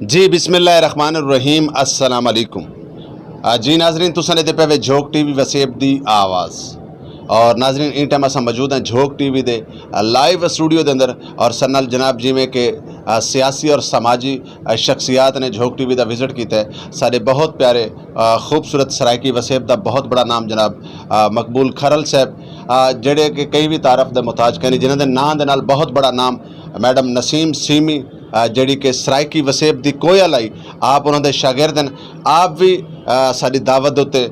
जी बिस्मिल्लाहिर्रहमानिर्रहीम अस्सलाम वालेकुम। जी नाजरीन तुसां दे पे झोंक टीवी वसेब दी आवाज़ और नाजरीन इन टाइम असां मौजूद हैं झोंक टीवी दे लाइव स्टूडियो के अंदर और सन्नल जनाब जिमें कि सियासी और समाजी शख्सियात ने झोंक टीवी का विजिट किया है। सारे बहुत प्यारे खूबसूरत सरायकी वसेब का बहुत बड़ा नाम जनाब मकबूल खरल साहब जेड़े कि कई भी तारफ के मुताज कहीं जिन्होंने नाम के नाल बहुत बड़ा नाम मैडम नसीम सीमी जड़ी कि सरायकी वसेब की कोयल आई आप उन्होंने शागिर्द हैं। आप भी साड़ी दावत उत्ते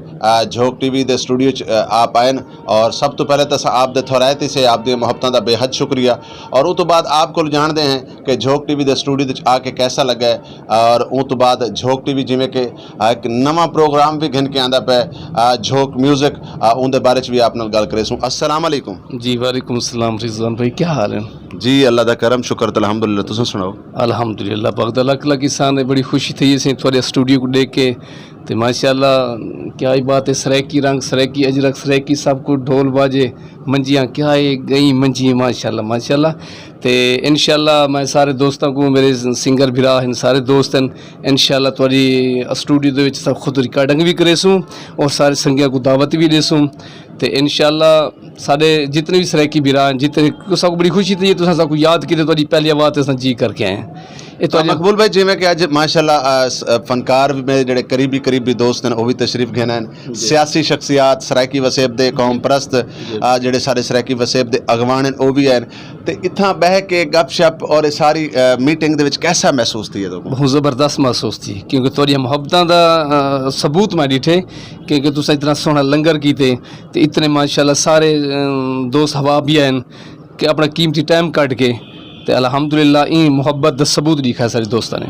झोंक टीवी के स्टूडियो आप आए और सब तो पहले तो आप दे थोरायती से आप दी मुहब्बतों का बेहद शुक्रिया और उस तो बाद आपको जानते हैं कि झोंक टीवी के स्टूडियो आके कैसा लगा है और उस तो बाद झोंक टीवी जिमें कि एक नवा प्रोग्राम भी घिन के आंदा पे झोंक म्यूजिक उनके बारे भी आप नाल गल करेसूँ। अस्सलाम वालेकुम। जी वालेकुम सलाम रिजवान भाई, क्या हाल है? जी अल्लाह का करम शुक्र तो अल्हम्दुलिल्लाह, तुम सुनाओ? अल्हम्दुलिल्लाह पाक लख लख किसान बड़ी खुशी थी इसे थोड़े स्टूडियो को देख के तो माशाल्लाह क्या ही बात है। सरायकी रंग सरायकी अजरक सरायकी सब कुछ ढोल बाजे मंजियाँ क्या है गई मंजी माशाल्लाह माशाल्लाह। तो इंशाल्लाह मैं सारे दोस्तों को मेरे सिंगर भिरा हैं सारे दोस्त हैं इंशाल्लाह थोड़ी स्टूडियो दे विच सब खुद रिकॉर्डिंग भी करेसूँ और सारे संगिया को दावत भी देसूँ। तो इंशाल्लाह सारे जितने भी सरायकी भिरा हैं जितने सब बड़ी खुशी थी तो सबको याद की थोड़ी पहली बात अस जी करके आए हैं। तो मकबूल भाई जिमें कि अज माशाल्लाह फनकार मेरे जोड़े करीबी दोस्त हैं वो भी तशरीफ घेना हैं, सियासी शख्सियात सरायकी वसेब दे कौम परस्त जोड़े सारे सरायकी वसेब दे अगवान हैं वो भी हैं। तो इतना बह के गप शप और सारी मीटिंग दे विच कैसा महसूस थी? तो बहुत ज़बरदस्त महसूस थी क्योंकि थोड़ी मुहब्बतों का सबूत मैं डिठे क्योंकि तुस इतना सोहना लंगर कीते तो इतने माशाल्लाह सारे दोस्त हवा भी हैं कि अपना कीमती टाइम कट के तो अल्हम्दुलिल्लाह इन मुहब्बत दा सबूत दिखा सारे दोस्तों ने।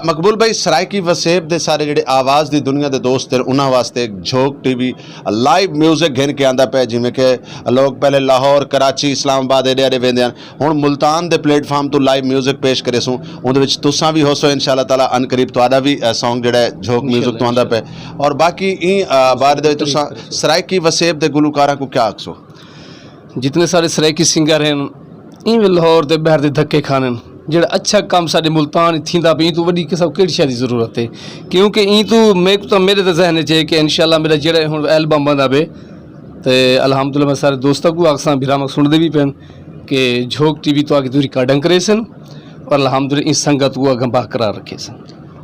मकबूल भाई सरायकी वसेब दे सारे जेडे आवाज़ दी दुनिया दे दोस्त हैं उन्होंने वास्ते झोंक टीवी लाइव म्यूजिक घिन के आंदा पे जिमें कि लोग पहले लाहौर कराची इस्लामाबाद एडे एडे वेंदे हैं हुण मुल्तान दे प्लेटफॉर्म तो लाइव म्यूजिक पेश करे सूँ उहदे विच तुसां भी हो सो इंशाअल्लाह ताला अन करीब तुहाडा भी सॉन्ग जेड़ा झोंक म्यूजिक तो आंदा पे और बाकी इन बारे दे तुसां सरायकी वसेब दे गुलकारां को क्या आखसो? जितने सारे सरायकी सिंगर हैं इन लाहौर दे बहर दे धक्के खाने जो अच्छा काम साढ़े मुल्तान थींदा पे तो वही सब कड़ी शा की जरूरत है क्योंकि ई तो मेरे तो जहन च कि इंशाल्लाह मेरा जो हूँ एल्बम बनता पे तो अल्हम्दुलिल्लाह मैं सारे दोस्तों को आखसा भिरामक सुनते भी पैन कि झोंक टीवी तो आगे तो रिकॉर्डिंग करे सन और अल्हम्दुलिल्लाह इस संगत को अगम बरकरार रखे सन।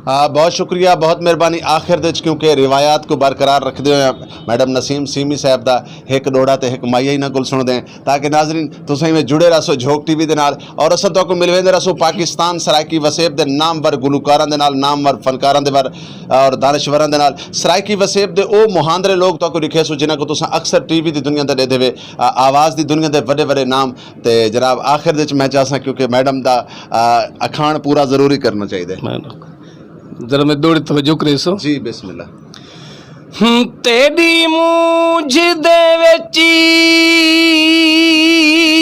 बहुत शुक्रिया बहुत मेहरबानी। आखिर दे क्योंकि रिवायात को बरकरार रखते हुए मैडम नसीम सीमी साहब का एक डोड़ा तो एक माइया ही ना कुल सुन दें ताकि नाजरीन तुसीं में जुड़े रहो झोंक टीवी के नाल और अस तो मिलवेंदे रहो पाकिस्तान सरायकी वसेब के नामवर गुलकारां दे नाल नामवर फनकारां दे बार और दानश्वरां दे नाल सरायकी वसेब के वो मुहांदरे लोग तो लिखे सो जिन्हों को तुसीं अक्सर टीवी की दुनिया दे देवे आवाज़ की दुनिया के बड़े बड़े नाम। तो जनाब आखिर मैं चाहसा क्योंकि मैडम का अखाण पूरा जरूरी करना चाहिए जरा मैं दौड़े तवज्जो करे सो। जी बिस्मिल्लाह। तेरी मूंझ दे विची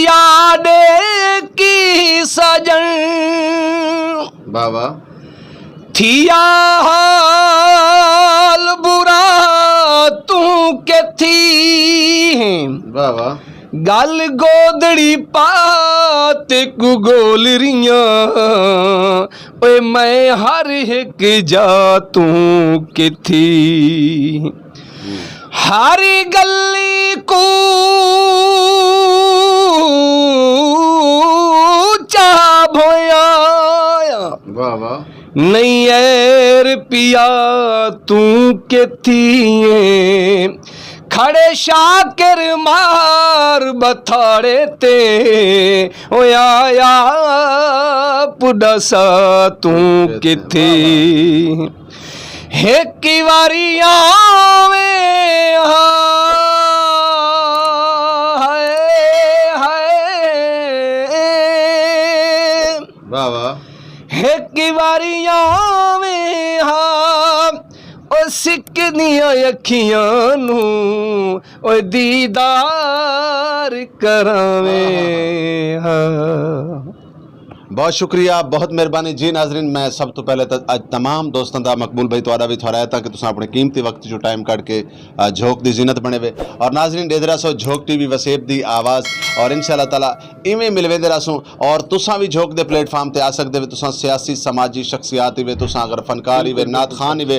याद की सजन बाबा थिया हाल बुरा तू के थी बाबा गल गोदड़ी पात को गोल रियां ओए मैं हर एक जा तू के थी हर गली को चाह भोया बाबा नहीं एर पिया तू के थी खड़े शाकिर मार बथाड़े ते ओया पुडसा तू किथे एक वारी आवे बाबा एक वारी आवे सिकदियां अखियां नू ओ दीदार करावे। बहुत शुक्रिया, बहुत मेहरबानी जी। नाजरीन, मैं सब तो पहले अज तमाम दोस्तों का मकबूल भाई तुहारा भी थोड़ा था कि तुसा अपने कीमती वक्त जो टाइम कट के झोंक की जीनत बने वे। और नाजरीन डेदरा सो झोंक टीवी वसेब की आवाज़ और इंशाअल्लाह ताला इवें मिलवेंदे रसूँ। और तुसा भी झोंक दे प्लेटफार्म ते आ सकते वे। तुसा सियासी समाजी शख्सियात वे, तुसा अगर फनकार ही वे, नात खान ही वे,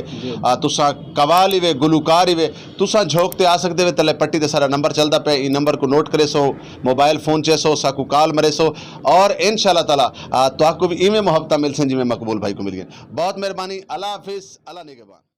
तुसा कवाल ही वे, गुलूकार ही वे, तुसा झोंक ते आ सकते वे। तले पट्टी ते सारा नंबर चलता पे, इ नंबर को नोट करे सो, मोबाइल फोन चे सो, साकू कॉल मरे सो। और इंशाअल्लाह ताला तो आपको भी इवें मोहब्बत मिल सन जिमें मकबूल भाई को मिल गए। बहुत मेहरबानी, अल्लाह हाफिज़, अल्लाह निगहबान।